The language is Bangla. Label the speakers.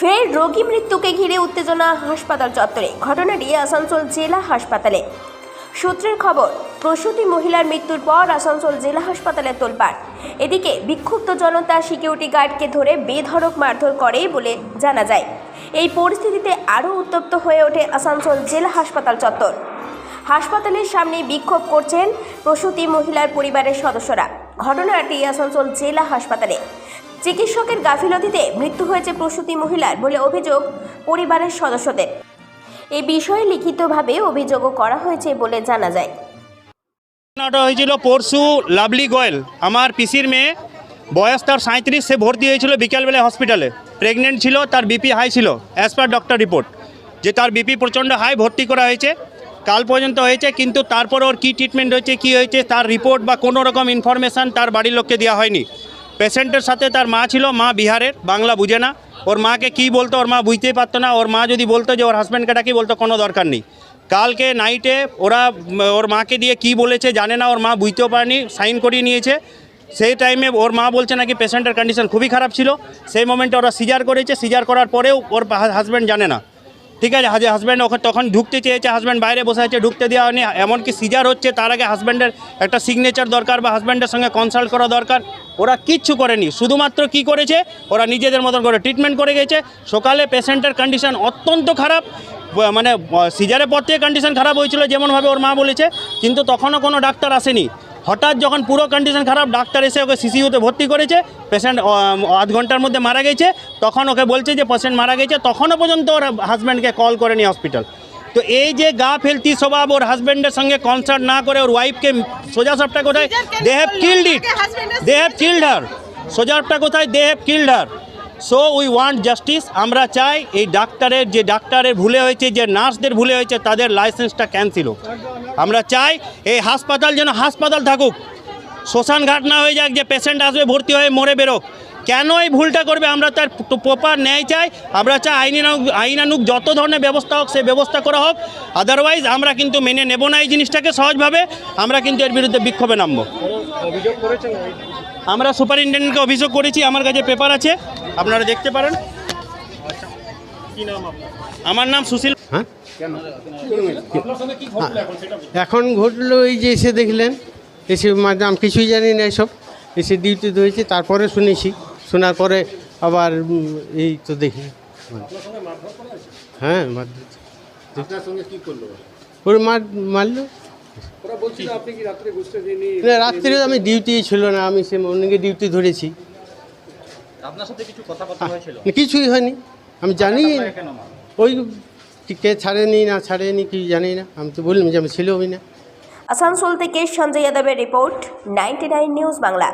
Speaker 1: ফের রোগী মৃত্যুকে ঘিরে উত্তেজনা হাসপাতাল চত্বরে। ঘটনাটি আসানসোল জেলা হাসপাতালে। সূত্রের খবর, প্রসূতি মহিলার মৃত্যুর পর আসানসোল জেলা হাসপাতালে তোলপাড়। এদিকে বিক্ষুব্ধ জনতা সিকিউরিটি গার্ডকে ধরে বেধড়ক মারধর করে বলে জানা যায়। এই পরিস্থিতিতে আরও উত্তপ্ত হয়ে ওঠে আসানসোল জেলা হাসপাতাল চত্বর। হাসপাতালের সামনে বিক্ষোভ করছেন প্রসূতি মহিলার পরিবারের সদস্যরা। ঘটনাটি আসানসোল জেলা হাসপাতালে। চিকিৎসকের গাফিলতিতে মৃত্যু হয়েছে প্রসূতি মহিলার বলে অভিযোগ পরিবারের সদস্যদের। এই বিষয়ে লিখিতভাবে অভিযোগও করা হয়েছে বলে জানা যায়।
Speaker 2: ঘটনাটা হয়েছিল পরশু। লাভলি গোয়েল আমার পিসির মেয়ে, বয়স তার 37, সে ভর্তি হয়েছিল বিকেলবেলা হসপিটালে। প্রেগনেন্ট ছিল, তার বিপি হাই ছিল অ্যাজ পার ডক্টর রিপোর্ট, যে তার বিপি প্রচণ্ড হাই। ভর্তি করা হয়েছে, কাল পর্যন্ত হয়েছে, কিন্তু তারপর ওর কী ট্রিটমেন্ট হয়েছে, কী হয়েছে তার রিপোর্ট বা কোনো রকম ইনফরমেশান তার বাড়ির লোককে দেওয়া হয়নি। পেশেন্টের সাথে তার মা ছিল, মা বিহারের, বাংলা বুঝে না। ওর মাকে কী বলতো ওর মা বুঝতেই পারতো না। ওর মা যদি বলতো যে ওর হাজব্যান্ডকে ডাকি, বলতো কোনো দরকার নেই। কালকে নাইটে ওরা ওর মাকে দিয়ে কি বলেছে জানে না, ওর মা বুঝতেও পারেনি, সাইন করিয়ে নিয়েছে। সেই টাইমে ওর মা বলছে নাকি পেশেন্টের কন্ডিশন খুবই খারাপ ছিল। সেই মোমেন্টে ওরা সিজার করেছে, সিজার করার পরেও ওর হাজব্যান্ড জানে না। ঠিক আছে, হাজব্যান্ড ওখানে তখন ঢুকতে চেয়েছে, হাজব্যান্ড বাইরে বসে আছে, ঢুকতে দেওয়া হয়নি। এমনকি সিজার হচ্ছে, তার আগে হাজব্যান্ডের একটা সিগনেচার দরকার বা হাজব্যান্ডের সঙ্গে কনসাল্ট করা দরকার। ওরা কিচ্ছু করেনি, শুধুমাত্র কি করেছে, ওরা নিজেদের মতন করে ট্রিটমেন্ট করে গেছে। সকালে পেশেন্টের কন্ডিশন অত্যন্ত খারাপ, মানে সিজারের পর থেকে কন্ডিশন খারাপ হয়েছিল যেমনভাবে ওর মা বলেছে, কিন্তু তখনও কোনো ডাক্তার আসেনি। হঠাৎ যখন পুরো কন্ডিশন খারাপ, ডাক্তার এসে ওকে সিসিইউতে ভর্তি করেছে। পেশেন্ট আধ ঘন্টার মধ্যে মারা গেছে। তখন ওকে বলছে যে পেশেন্ট মারা গেছে, তখনও পর্যন্ত ওর হাজব্যান্ডকে কল করেনি হসপিটাল। তো এই যে গা ফেলতি স্বভাব, ওর হাজব্যান্ডের সঙ্গে কনসাল্ট না করে ওর ওয়াইফকে সোজা সাপটা কোথায়, they have killed it, they have killed her. সোজাটা কোথায়, they have killed her. So we want justice. আমরা চাই এই ডাক্তারের ভুলে হয়েছে, যে নার্সদের ভুলে হয়েছে, তাদের লাইসেন্সটা ক্যান্সেল হোক। আমরা চাই এই হাসপাতাল যেন হাসপাতাল থাকুক, শ্মশান ঘাট না হয়ে যাক, যে পেশেন্ট আসবে ভর্তি হয়ে মরে বেরোক। কেন এই ভুলটা করবে? আমরা তার প্রপার ন্যায় চাই। আমরা চাই আইনানুগ যত ধরনের ব্যবস্থা হোক, সে ব্যবস্থা করা হোক। আদারওয়াইজ আমরা কিন্তু মেনে নেব না এই জিনিসটাকে সহজভাবে। আমরা কিন্তু এর বিরুদ্ধে বিক্ষোভে নামবো। আমরা সুপারিনটেন্ডেন্টকে অভিযোগ করেছি, আমার কাছে পেপার আছে, আপনারা দেখতে পারেন। আমার নাম সুশীল।
Speaker 3: হ্যাঁ, এখন ঘটলো এই যে এসে দেখলেন, এসে আমি কিছুই জানি না, এসব এসে ডিউটি ধরেছি, তারপরে শুনেছি, শোনার পরে আবার এই তো দেখি। হ্যাঁ, ওর মারলো। রাত্রে আমি ডিউটি ছিল না, আমি সে মর্নিংয়ে ডিউটি ধরেছি। কিছুই হয়নি, আমি জানি ওই কে ছাড়েনি না ছাড়েনি কি জানি না। আমি তো বললাম যে আমি ছিলই না।
Speaker 1: আসানসোল থেকে সঞ্জয় যাদবের রিপোর্ট, 99 নিউজ বাংলা।